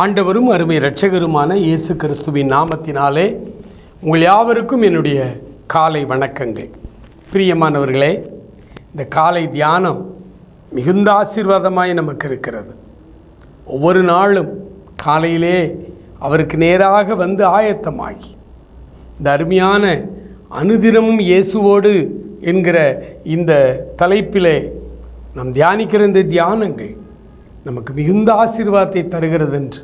ஆண்டவரும் அருமை இரட்சகருமான இயேசு கிறிஸ்துவின் நாமத்தினாலே உங்கள் யாவருக்கும் என்னுடைய காலை வணக்கங்கள். பிரியமானவர்களே, இந்த காலை தியானம் மிகுந்த ஆசீர்வாதமாய் நமக்கு இருக்கிறது. ஒவ்வொரு நாளும் காலையிலே அவருக்கு நேராக வந்து ஆயத்தமாகி இந்த அருமையான அனுதினமும் இயேசுவோடு என்கிற இந்த தலைப்பிலே நாம் தியானிக்கிற இந்த தியானங்கள் நமக்கு மிகுந்த ஆசீர்வாதத்தை தருகிறது என்று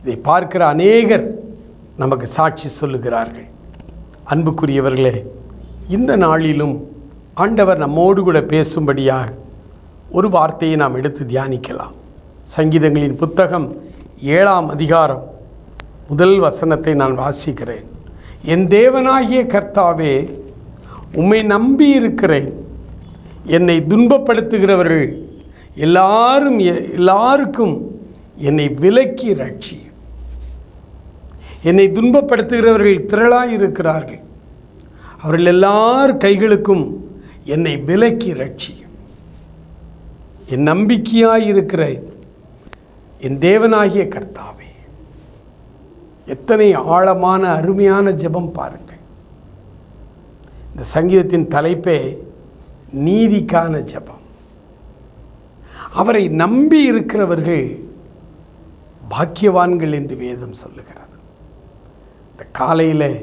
இதை பார்க்கிற அநேகர் நமக்கு சாட்சி சொல்லுகிறார்கள். அன்புக்குரியவர்களே, இந்த நாளிலும் ஆண்டவர் நம்மோடு கூட பேசும்படியாக ஒரு வார்த்தையை நாம் எடுத்து தியானிக்கலாம். சங்கீதங்களின் புத்தகம் 7ஆம் அதிகாரம் 1 வசனத்தை நான் வாசிக்கிறேன். என் தேவனாகிய கர்த்தாவே, உம்மை நம்பி இருக்கிறேன். என்னை துன்பப்படுத்துகிறவர்கள் எல்லாருக்கும் என்னை விலக்கி ரட்சி. என்னை துன்பப்படுத்துகிறவர்கள் திரளாயிருக்கிறார்கள். அவர்கள் எல்லார் கைகளுக்கும் என்னை விலக்கி ரட்சி. என் நம்பிக்கையாயிருக்கிற என் தேவனாகிய கர்த்தாவே. எத்தனை ஆழமான அருமையான ஜெபம் பாருங்கள். இந்த சங்கீதத்தின் தலைப்பே நீதிக்கான ஜெபம். அவரை நம்பி இருக்கிறவர்கள் பாக்கியவான்கள் என்று வேதம் சொல்லுகிறது. இந்த காலையில்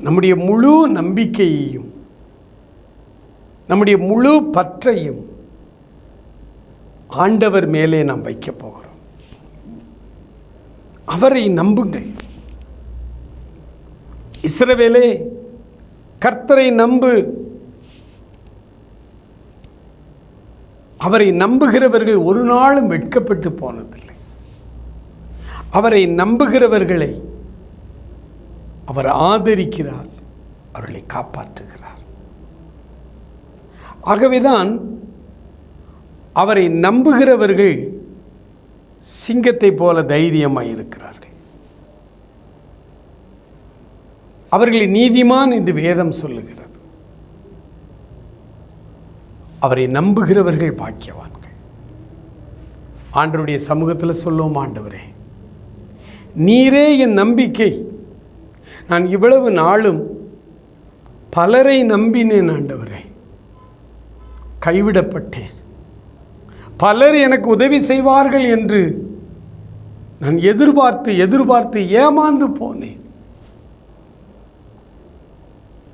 நம்முடைய முழு நம்பிக்கையையும் நம்முடைய முழு பற்றையும் ஆண்டவர் மேலே நாம் வைக்கப் போகிறோம். அவரை நம்புங்கள். இஸ்ரவேலே, கர்த்தரை நம்பு. அவரை நம்புகிறவர்கள் ஒரு நாளும் வெட்கப்பட்டு போனதில்லை. அவரை நம்புகிறவர்களை அவர் ஆதரிக்கிறார், அவர்களை காப்பாற்றுகிறார். ஆகவேதான் அவரை நம்புகிறவர்கள் சிங்கத்தை போல தைரியமாக இருக்கிறார்கள். அவர்களை நீதிமான் என்று வேதம் சொல்லுகிறது. அவரை நம்புகிறவர்கள் பாக்கியவான்கள். ஆண்டவருடைய சமூகத்தில் சொல்லுவோம், ஆண்டவரே, நீரே என் நம்பிக்கை. நான் இவ்வளவு நாளும் பலரை நம்பினேன் ஆண்டவரே, கைவிடப்பட்டேன். பலர் எனக்கு உதவி செய்வார்கள் என்று நான் எதிர்பார்த்து ஏமாந்து போனேன்.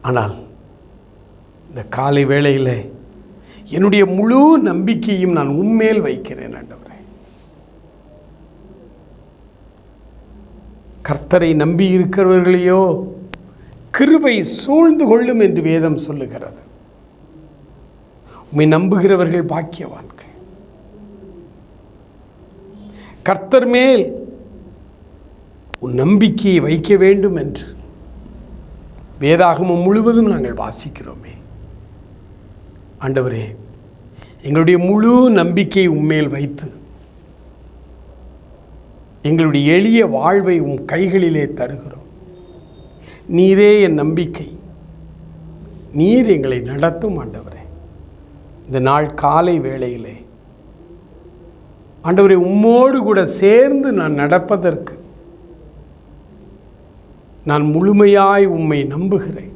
ஆனால் இந்த காலை வேளையில் என்னுடைய முழு நம்பிக்கையும் நான் உம்மேல் வைக்கிறேன் ஆண்டவரே. கர்த்தரை நம்பி இருக்கிறவர்களையோ கிருபை சூழ்ந்து கொள்ளும் என்று வேதம் சொல்லுகிறது. உம்மை நம்புகிறவர்கள் பாக்கியவான்கள். கர்த்தர் மேல் உன் நம்பிக்கையை வைக்க வேண்டும் என்று வேதாகமம் முழுவதும் நாங்கள் வாசிக்கிறோமே. ஆண்டவரே, எங்களுடைய முழு நம்பிக்கை உம்மேல் வைத்து எங்களுடைய எளிய வாழ்வை உம் கைகளிலே தருகிறோம். நீரே என் நம்பிக்கை. நீர் எங்களை நடத்தும் ஆண்டவரே. இந்த நாள் காலை வேளையிலே ஆண்டவரே, உம்மோடு கூட சேர்ந்து நான் நடப்பதற்கு நான் முழுமையாய் உம்மை நம்புகிறேன்.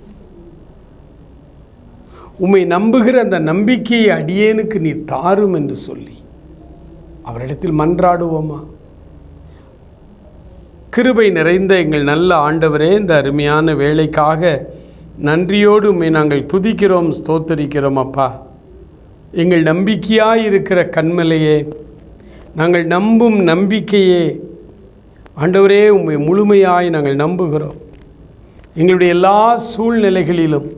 உம்மை நம்புகிற அந்த நம்பிக்கையை அடியேனுக்கு நீர் தாரும் என்று சொல்லி அவரிடத்தில் மன்றாடுவோமா? கிருபை நிறைந்த எங்கள் நல்ல ஆண்டவரே, இந்த அருமையான வேலைக்காக நன்றியோடு உம்மை நாங்கள் துதிக்கிறோம், ஸ்தோத்தரிக்கிறோம். அப்பா, எங்கள் நம்பிக்கையாயிருக்கிற கன்மலையே, நாங்கள் நம்பும் நம்பிக்கையே ஆண்டவரே, உம்மை முழுமையாய் நாங்கள் நம்புகிறோம். எங்களுடைய எல்லா சூழ்நிலைகளிலும்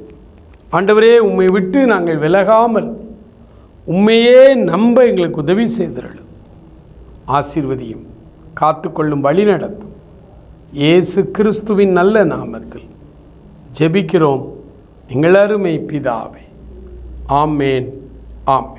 ஆண்டவரே, உம்மை விட்டு நாங்கள் விலகாமல் உம்மையே நம்ப எங்களுக்கு உதவி செய்திருளும். ஆசீர்வதியும், காத்துக்கொள்ளும், வழி நடத்தும். இயேசு கிறிஸ்துவின் நல்ல நாமத்தில் ஜெபிக்கிறோம் எங்கள் அருமை பிதாவே. ஆமேன், ஆமேன்.